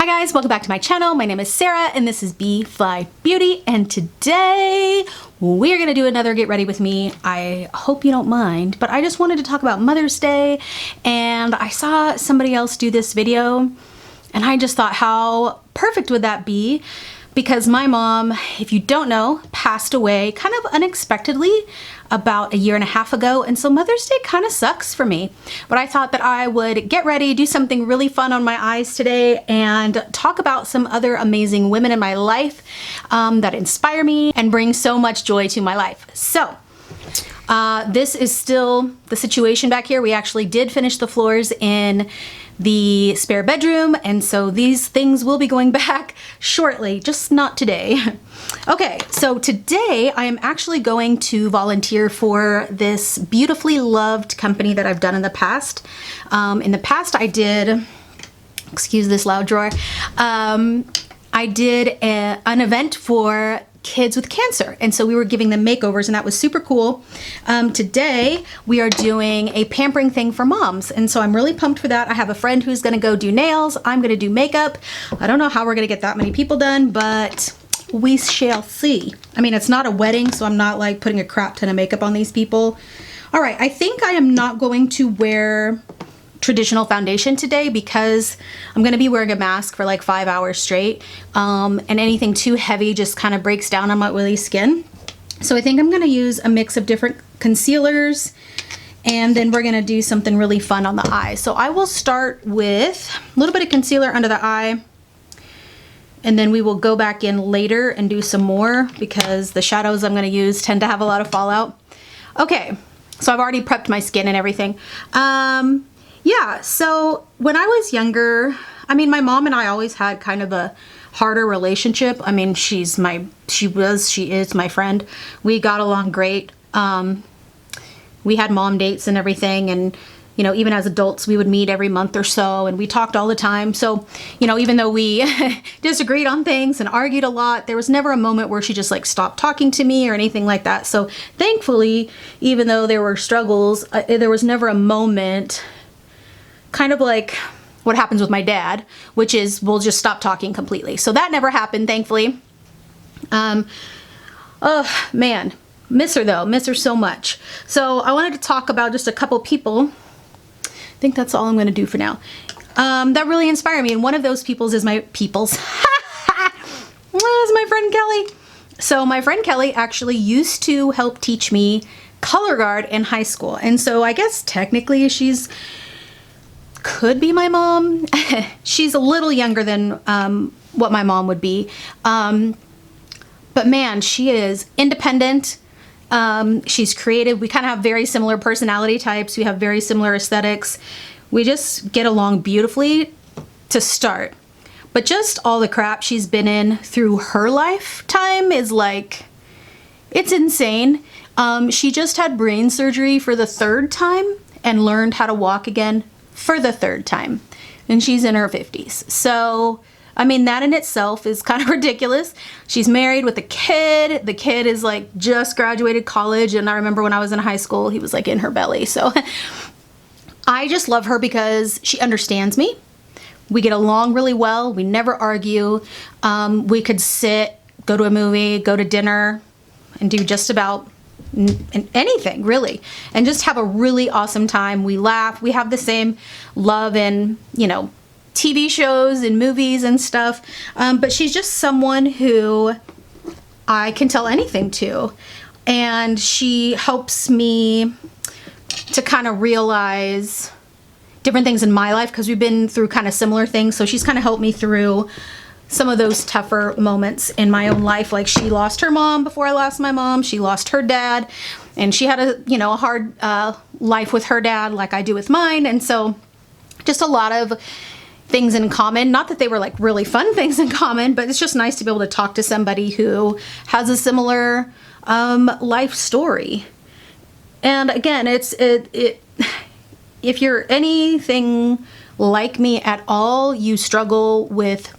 Hi guys, welcome back to my channel. My name is Sarah and this is B.fleye Beauty, and today we're gonna do another get ready with me. I hope you don't mind, but I just wanted to talk about Mother's Day, and I saw somebody else do this video and I just thought, how perfect would that be? Because my mom, if you don't know, passed away kind of unexpectedly about a year and a half ago, and so Mother's Day kind of sucks for me. But I thought that I would get ready, do something really fun on my eyes today, and talk about some other amazing women in my life that inspire me and bring so much joy to my life. So this is still the situation back here. We actually did finish the floors in the spare bedroom, and so these things will be going back shortly, just not today. Okay, so today I am actually going to volunteer for this beautifully loved company that I've done in the past. In the past I did, excuse this loud drawer, I did an event for kids with cancer, and so we were giving them makeovers, and that was super cool. Today we are doing a pampering thing for moms, and so I'm really pumped for that. I have a friend who's gonna go do nails. I'm gonna do makeup. I don't know how we're gonna get that many people done, but we shall see. I mean, it's not a wedding, so I'm not like putting a crap ton of makeup on these people. All right, I think I am not going to wear traditional foundation today because I'm gonna be wearing a mask for like 5 hours straight, and anything too heavy just kind of breaks down on my oily skin. So I think I'm gonna use a mix of different concealers, and then we're gonna do something really fun on the eye. So I will start with a little bit of concealer under the eye, and then we will go back in later and do some more because the shadows I'm gonna use tend to have a lot of fallout. Okay, so I've already prepped my skin and everything. Yeah, so when I was younger, I mean, my mom and I always had kind of a harder relationship. I mean, she is my friend. We got along great. We had mom dates and everything, and you know, even as adults, we would meet every month or so, and we talked all the time. So, you know, even though we disagreed on things and argued a lot, there was never a moment where she just like stopped talking to me or anything like that. So thankfully, even though there were struggles, there was never a moment kind of like what happens with my dad, which is we'll just stop talking completely. So that never happened, thankfully. Oh man, miss her though, miss her so much. So I wanted to talk about just a couple people. I think that's all I'm gonna do for now. That really inspire me, and one of those peoples is my is my friend Kelly. So my friend Kelly actually used to help teach me color guard in high school, and so I guess technically she's could be my mom. She's a little younger than what my mom would be. But man, she is independent. She's creative. We kind of have very similar personality types. We have very similar aesthetics. We just get along beautifully to start. But just all the crap she's been in through her lifetime is like, it's insane. She just had brain surgery for the 3rd time and learned how to walk again for the 3rd time, and she's in her 50s. So I mean, that in itself is kind of ridiculous. She's married with a kid. The kid is like just graduated college, and I remember when I was in high school he was like in her belly. So I just love her because she understands me. We get along really well. We never argue. We could sit, go to a movie, go to dinner, and do just about anything really, and just have a really awesome time. We laugh. We have the same love in, you know, TV shows and movies and stuff, but she's just someone who I can tell anything to, and she helps me to kind of realize different things in my life because we've been through kind of similar things. So she's kind of helped me through some of those tougher moments in my own life. Like, she lost her mom before I lost my mom. She lost her dad, and she had a, you know, a hard life with her dad like I do with mine. And so just a lot of things in common. Not that they were like really fun things in common, but it's just nice to be able to talk to somebody who has a similar life story. And again, if you're anything like me at all, you struggle with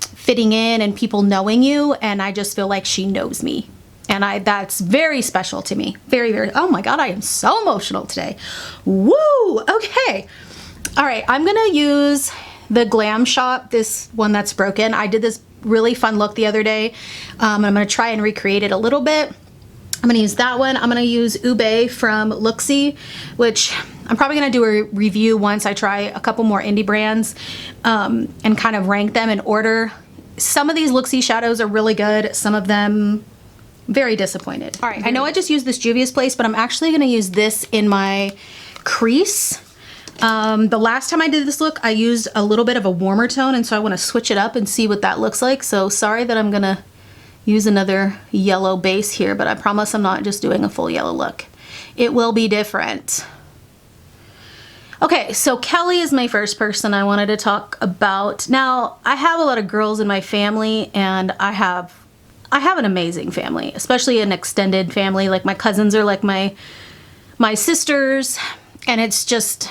fitting in and people knowing you, and I just feel like she knows me, and that's very special to me. Very, very. Oh my God, I am so emotional today. Woo! Okay. All right, I'm gonna use the Glam Shop, this one that's broken. I did this really fun look the other day. And I'm gonna try and recreate it a little bit. I'm gonna use that one. I'm gonna use Ube from Looksy, which I'm probably gonna do a review once I try a couple more indie brands and kind of rank them in order. Some of these Looksy shadows are really good. Some of them, very disappointed. All right, I know I just used this Juvia's Place, but I'm actually gonna use this in my crease. The last time I did this look, I used a little bit of a warmer tone, and so I wanna switch it up and see what that looks like. So sorry that I'm gonna use another yellow base here, but I promise I'm not just doing a full yellow look. It will be different. Okay, so Kelly is my first person I wanted to talk about. Now, I have a lot of girls in my family, and I have an amazing family, especially an extended family. Like, my cousins are like my sisters, and it's just,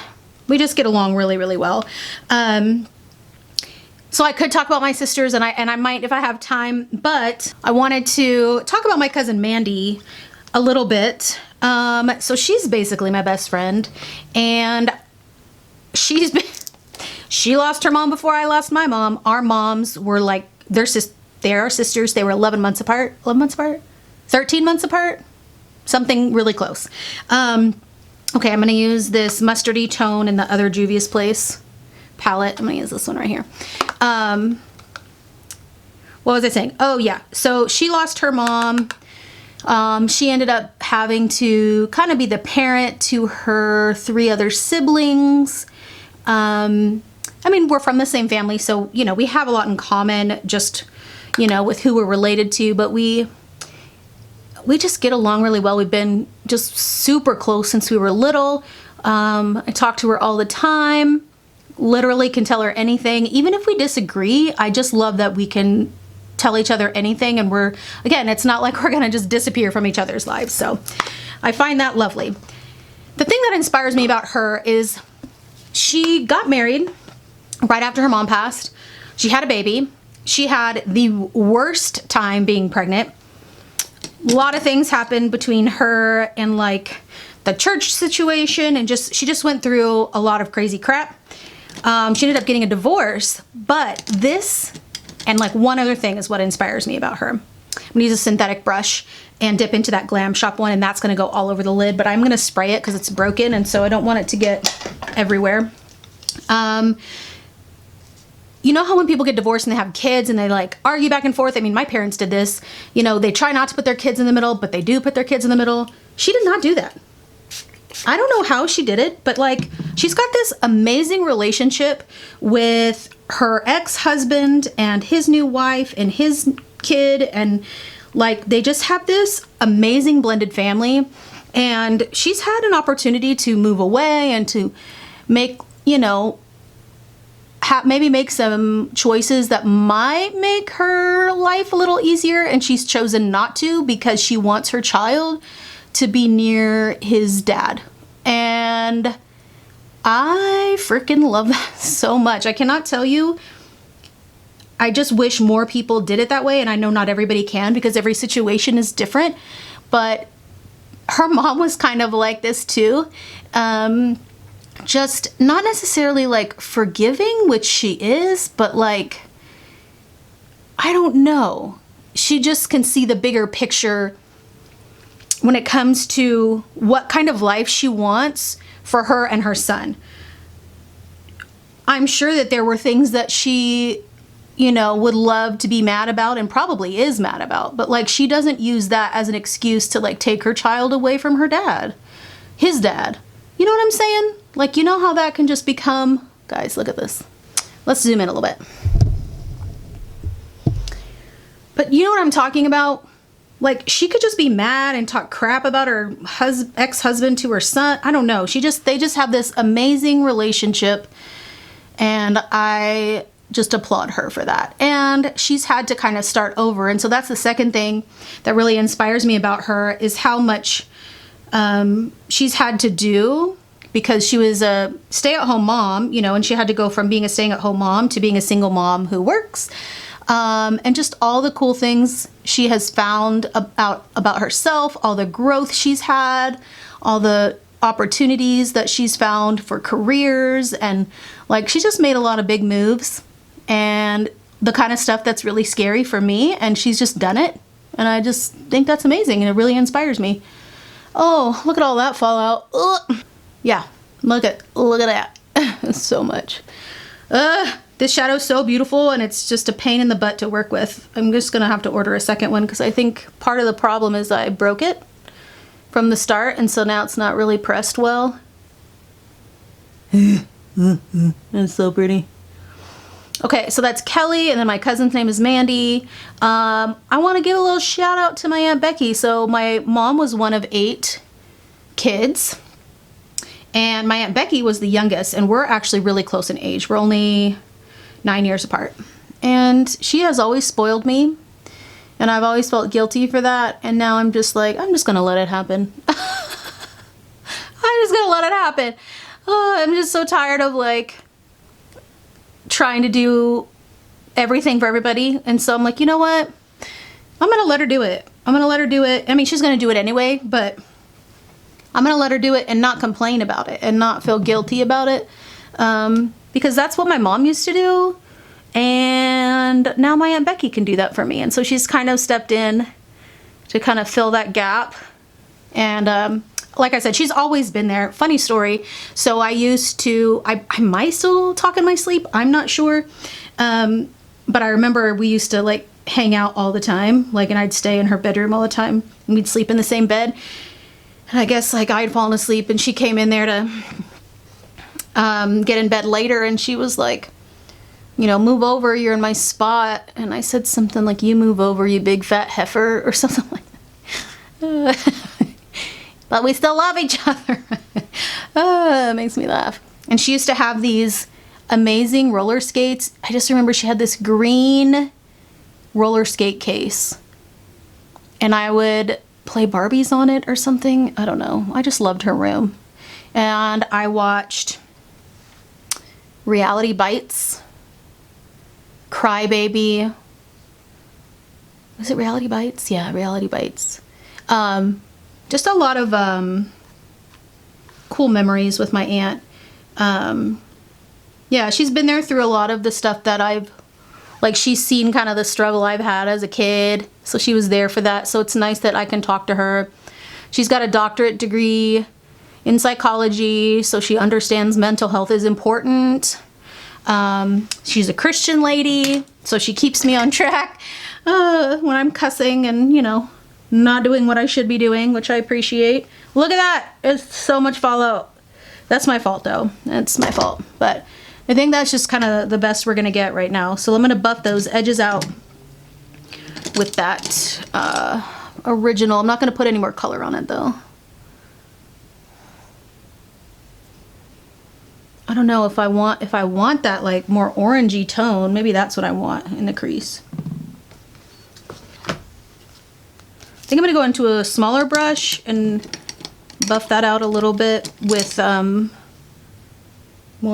we just get along really, really well. So I could talk about my sisters, and I might if I have time, but I wanted to talk about my cousin Mandy a little bit. So she's basically my best friend, and she lost her mom before I lost my mom. Our moms were like, they are sisters. They were 11 months apart, 13 months apart, something really close. Okay, I'm gonna use this mustardy tone in the other Juvia's Place palette. I'm gonna use this one right here. What was I saying? Oh yeah, so she lost her mom. She ended up having to kind of be the parent to her 3 other siblings. I mean, we're from the same family, so, you know, we have a lot in common, just, you know, with who we're related to, but we just get along really well. We've been just super close since we were little. I talk to her all the time, literally can tell her anything. Even if we disagree, I just love that we can tell each other anything, and again, it's not like we're gonna just disappear from each other's lives. So I find that lovely. The thing that inspires me about her is she got married right after her mom passed. She had a baby. She had the worst time being pregnant. A lot of things happened between her and like the church situation, and she just went through a lot of crazy crap. She ended up getting a divorce, but this and like one other thing is what inspires me about her. I'm gonna use a synthetic brush and dip into that Glam Shop one, and that's gonna go all over the lid, but I'm gonna spray it because it's broken, and so I don't want it to get everywhere. You know how when people get divorced and they have kids and they like argue back and forth? I mean, my parents did this. You know, they try not to put their kids in the middle, but they do put their kids in the middle. She did not do that. I don't know how she did it, but like, she's got this amazing relationship with her ex-husband and his new wife and his kid, and like, they just have this amazing blended family. And she's had an opportunity to move away and to make, you know, maybe make some choices that might make her life a little easier, and she's chosen not to because she wants her child to be near his dad. And I freaking love that so much. I cannot tell you. I just wish more people did it that way, and I know not everybody can because every situation is different, but her mom was kind of like this too. Just not necessarily like forgiving, which she is, but like, I don't know. She just can see the bigger picture when it comes to what kind of life she wants for her and her son. I'm sure that there were things that she, you know, would love to be mad about and probably is mad about, but like, she doesn't use that as an excuse to like take her child away from her dad, his dad. You know what I'm saying? Like, you know how that can just become, guys, look at this. Let's zoom in a little bit. But you know what I'm talking about? Like, she could just be mad and talk crap about her ex-husband to her son. I don't know. They just have this amazing relationship, and I just applaud her for that. And she's had to kind of start over. And so that's the second thing that really inspires me about her, is how much she's had to do, because she was a stay-at-home mom, you know, and she had to go from being a stay-at-home mom to being a single mom who works. And just all the cool things she has found about herself, all the growth she's had, all the opportunities that she's found for careers, and like she just made a lot of big moves and the kind of stuff that's really scary for me, and she's just done it, and I just think that's amazing and it really inspires me. Oh, look at all that fallout. Ugh. Yeah, look at that. So much. This shadow is so beautiful, and it's just a pain in the butt to work with. I'm just gonna have to order a second one because I think part of the problem is I broke it from the start, and so now it's not really pressed well. It's so pretty. Okay, so that's Kelly, and then my cousin's name is Mandy. I want to give a little shout out to my Aunt Becky. So my mom was one of 8 kids, and my Aunt Becky was the youngest, and we're actually really close in age. We're only 9 years apart. And she has always spoiled me, and I've always felt guilty for that, and now I'm just like, I'm just gonna let it happen. I'm just gonna let it happen. Oh, I'm just so tired of like trying to do everything for everybody, and so I'm like, you know what? I'm gonna let her do it. I'm gonna let her do it. I mean, she's gonna do it anyway, but I'm gonna let her do it and not complain about it and not feel guilty about it, because that's what my mom used to do, and now my Aunt Becky can do that for me, and so she's kind of stepped in to kind of fill that gap. And like I said, she's always been there. Funny story. So I used to, I might still talk in my sleep. I'm not sure. But I remember we used to like hang out all the time. Like, and I'd stay in her bedroom all the time, and we'd sleep in the same bed. And I guess like I'd fallen asleep, and she came in there to get in bed later, and she was like, you know, move over, you're in my spot. And I said something like, you move over, you big fat heifer, or something like that. But we still love each other. It makes me laugh. And she used to have these amazing roller skates. I just remember she had this green roller skate case, and I would play Barbies on it or something. I don't know. I just loved her room. And I watched Reality Bites, Cry Baby. Was it Reality Bites? Yeah, Reality Bites. Just a lot of cool memories with my aunt. Yeah, she's been there through a lot of the stuff that I've, like, she's seen kind of the struggle I've had as a kid, so she was there for that. So it's nice that I can talk to her. She's got a doctorate degree in psychology, so she understands mental health is important. She's a Christian lady, so she keeps me on track when I'm cussing and, you know, not doing what I should be doing, which I appreciate. Look at that. There's so much fallout. That's my fault, though. That's my fault. But I think that's just kind of the best we're going to get right now. So I'm going to buff those edges out with that original. I'm not going to put any more color on it, though. I don't know if I want that like more orangey tone. Maybe that's what I want in the crease. I think I'm gonna go into a smaller brush and buff that out a little bit with more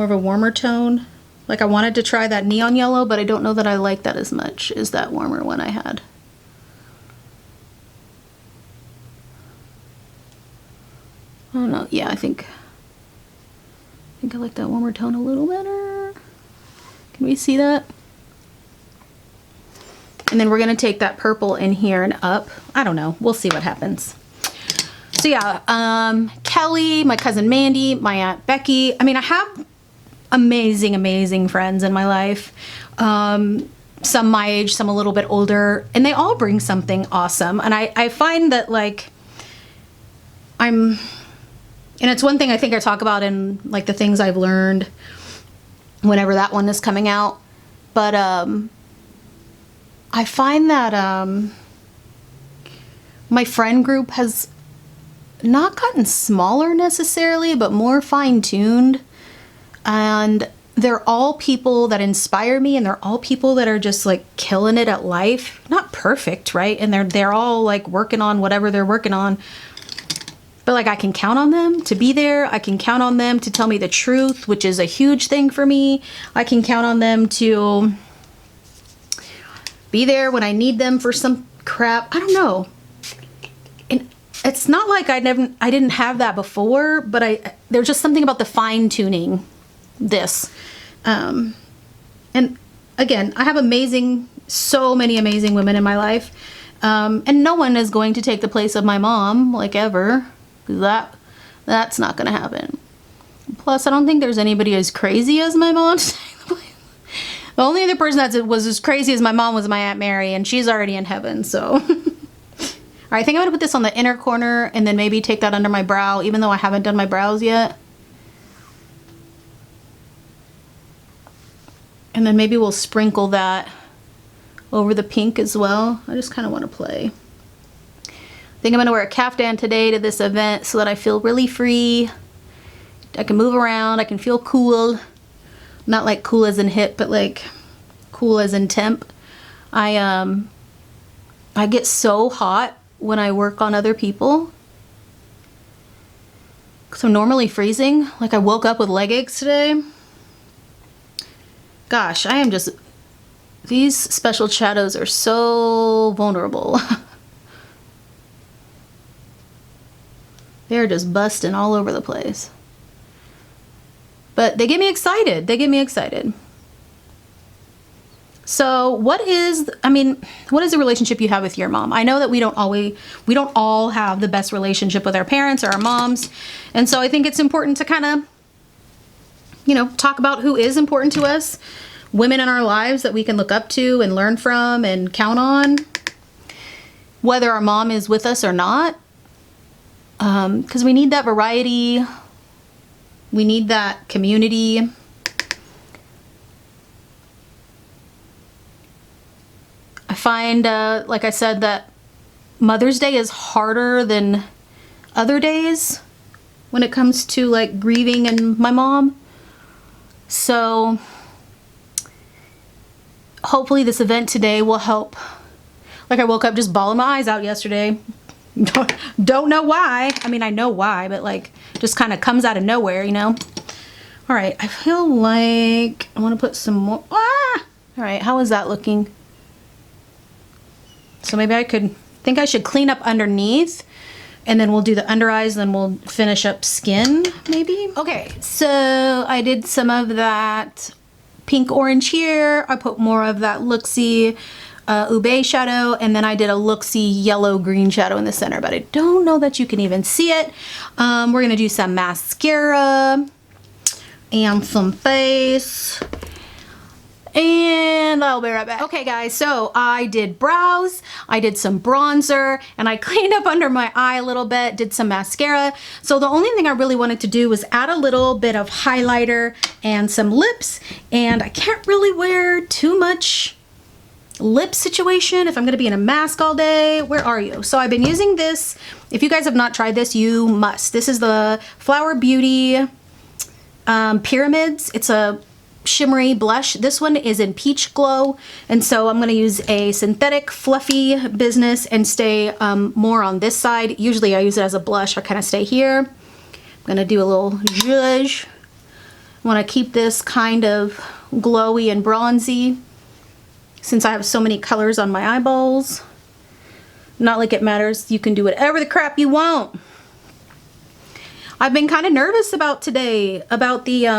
of a warmer tone. Like, I wanted to try that neon yellow, but I don't know that I like that as much as that warmer one I had. I don't know. Yeah, I think I like that warmer tone a little better. Can we see that? And then we're gonna take that purple in here and up. I don't know, we'll see what happens. So yeah, Kelly, my cousin Mandy, my Aunt Becky. I mean, I have amazing, amazing friends in my life. Some my age, some a little bit older, and they all bring something awesome. And I find that, like, and it's one thing I think I talk about in like the things I've learned whenever that one is coming out. But I find that my friend group has not gotten smaller necessarily, but more fine-tuned. And they're all people that inspire me, and they're all people that are just like killing it at life. Not perfect, right? And they're all like working on whatever they're working on. But like, I can count on them to be there. I can count on them to tell me the truth, which is a huge thing for me. I can count on them to be there when I need them for some crap. I don't know. And it's not like I didn't have that before, but there's just something about the fine tuning this. And again, I have so many amazing women in my life. And no one is going to take the place of my mom, like, ever. That's not gonna happen. Plus, I don't think there's anybody as crazy as my mom to take the place. The only other person that was as crazy as my mom was my Aunt Mary, and she's already in heaven, so. All right, I think I'm gonna put this on the inner corner and then maybe take that under my brow, even though I haven't done my brows yet. And then maybe we'll sprinkle that over the pink as well. I just kind of want to play. I think I'm going to wear a caftan today to this event so that I feel really free. I can move around. I can feel cool. Not like cool as in hip, but like cool as in temp. I get so hot when I work on other people. So I'm normally freezing. Like, I woke up with leg aches today. Gosh, I am just... These special shadows are so vulnerable. They're just busting all over the place. But they get me excited. They get me excited. So what is the relationship you have with your mom? I know that we don't all have the best relationship with our parents or our moms. And so I think it's important to kind of, talk about who is important to us. Women in our lives that we can look up to and learn from and count on, whether our mom is with us or not, because we need that variety. We need that community. I find, like I said, that Mother's Day is harder than other days when it comes to like grieving and my mom. So hopefully this event today will help. Like, I woke up just bawling my eyes out yesterday. Don't know why. I mean, I know why, but like just kind of comes out of nowhere, All right, I feel like I want to put some more. All right, how is that looking? So maybe I should clean up underneath, and then we'll do the under eyes, then we'll finish up skin, maybe. Okay, so I did some of that pink orange here. I put more of that Luxie Ube shadow, and then I did a Luxie yellow green shadow in the center, but I don't know that you can even see it. We're gonna do some mascara and some face, and I'll be right back. Okay guys, so I did brows, I did some bronzer, and I cleaned up under my eye a little bit, did some mascara. So the only thing I really wanted to do was add a little bit of highlighter and some lips, and I can't really wear too much lip situation if I'm gonna be in a mask all day. Where are you? So I've been using this. If you guys have not tried this, you must. This is the Flower Beauty Pyramids. It's a shimmery blush. This one is in Peach Glow, and so I'm going to use a synthetic fluffy business and stay more on this side. Usually I use it as a blush. I kind of stay here. I'm going to do a little zhuzh. I want to keep this kind of glowy and bronzy since I have so many colors on my eyeballs. Not like it matters. You can do whatever the crap you want. I've been kind of nervous about today, about the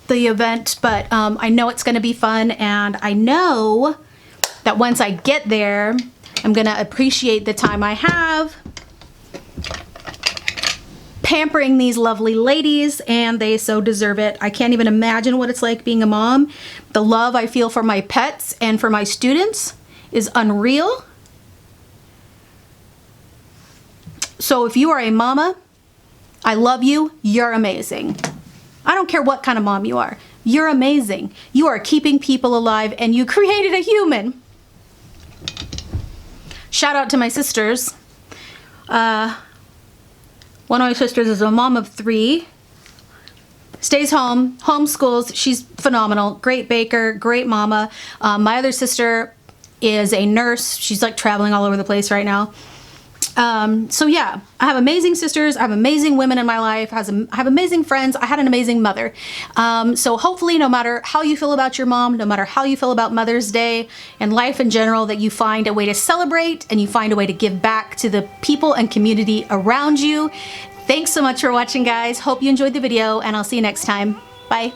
event, but I know it's going to be fun, and I know that once I get there, I'm going to appreciate the time I have pampering these lovely ladies, and they so deserve it. I can't even imagine what it's like being a mom. The love I feel for my pets and for my students is unreal. So if you are a mama, I love you. You're amazing. I don't care what kind of mom you are. You're amazing. You are keeping people alive, and you created a human. Shout out to my sisters. One of my sisters is a mom of 3. Stays home, homeschools. She's phenomenal. Great baker, great mama. My other sister is a nurse. She's like traveling all over the place right now. So yeah, I have amazing sisters, I have amazing women in my life, I have amazing friends, I had an amazing mother. So hopefully no matter how you feel about your mom, no matter how you feel about Mother's Day and life in general, that you find a way to celebrate and you find a way to give back to the people and community around you. Thanks so much for watching, guys. Hope you enjoyed the video, and I'll see you next time. Bye.